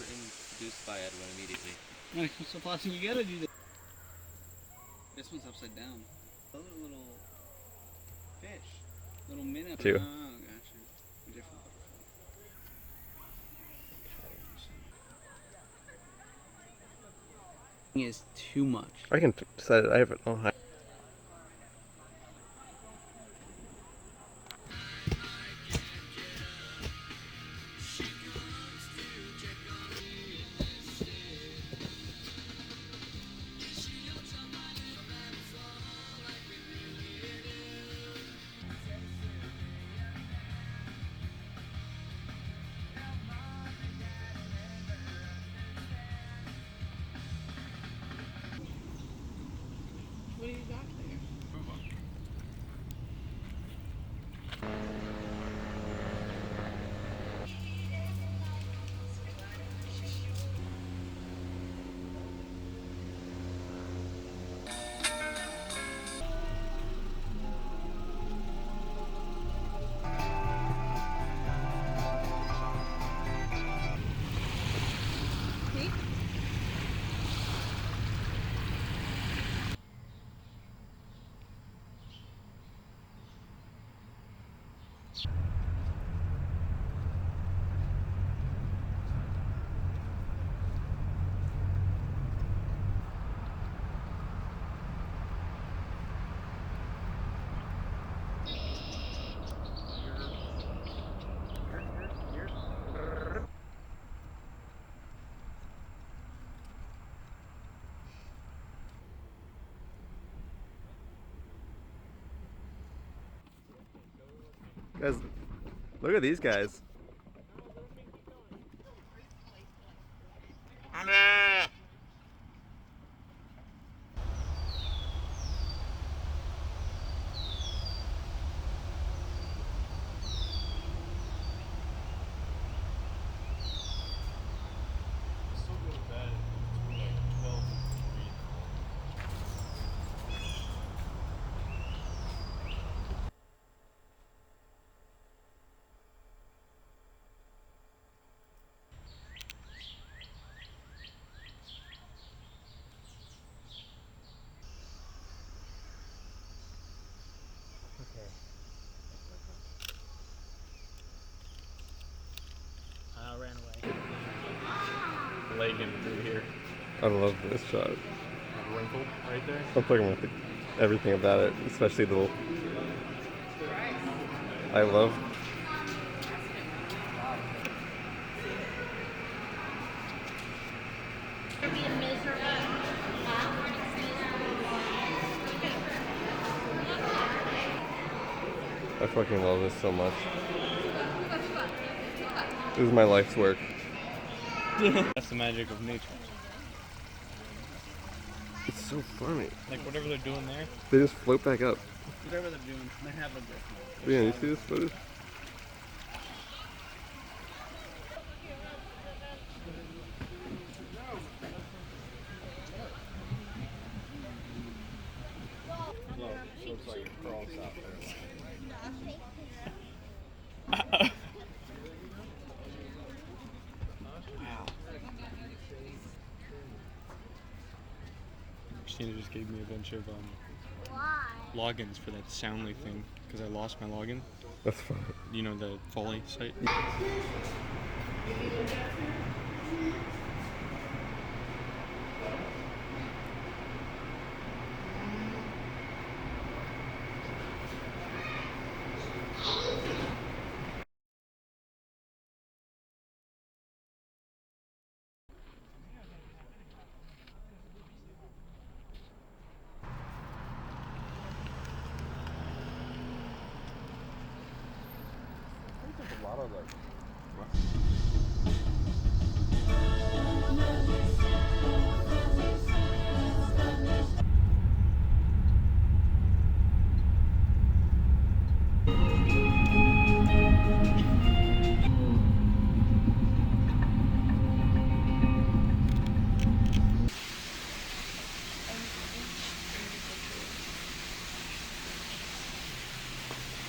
super introduced by Edwin immediately. So Flossie, you gotta do this. This one's upside down. Those are little fish. Little minnows. Two. Oh, gotcha. Different butterfly. Is too much. I can decide it. I have it all high. What do you got there? Guys, look at these guys. Ran away. Legging through here. I love this shot. A wrinkle right there. I'm talking about everything about it, especially the little. I love. I fucking love this so much. This is my life's work. That's the magic of nature. It's so funny. Like whatever they're doing there. They just float back up. Whatever they're doing, they have a breath. Yeah, you see this footage? Looks like it crawls out there. Christina just gave me a bunch of logins for that Soundly thing because I lost my login. That's fun. You know, the Foley site. A lot of like.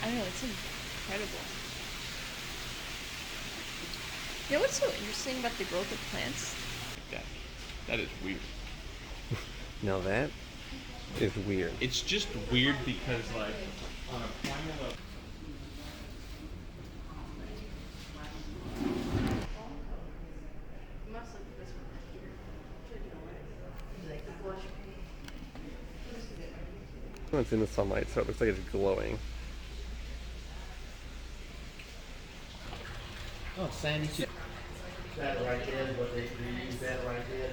I know, it's incredible. You know what's so interesting about the growth of plants? That is weird. Now that is weird. It's just weird because, like, on a primal level. It's in the sunlight, so it looks like it's glowing. Oh, sandy. That right there is what they use that right there.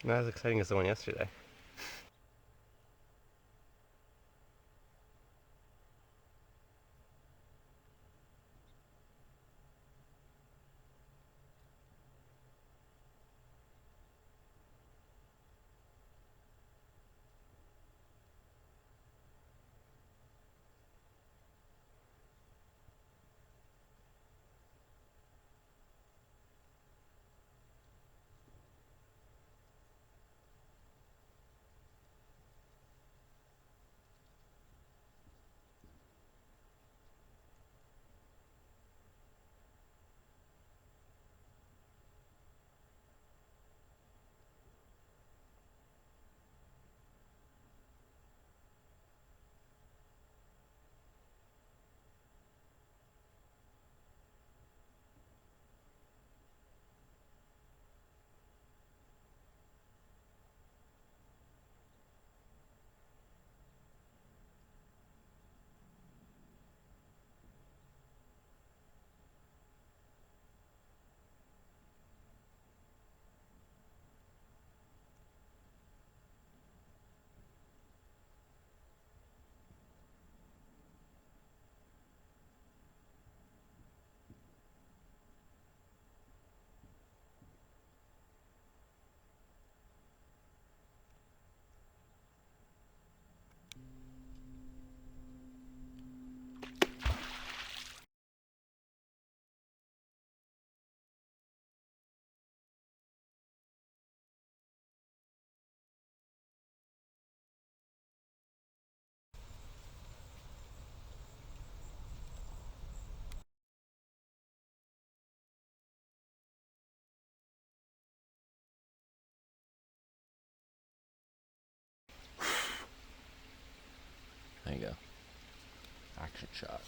Not as exciting as the one yesterday. There you go. Action shot.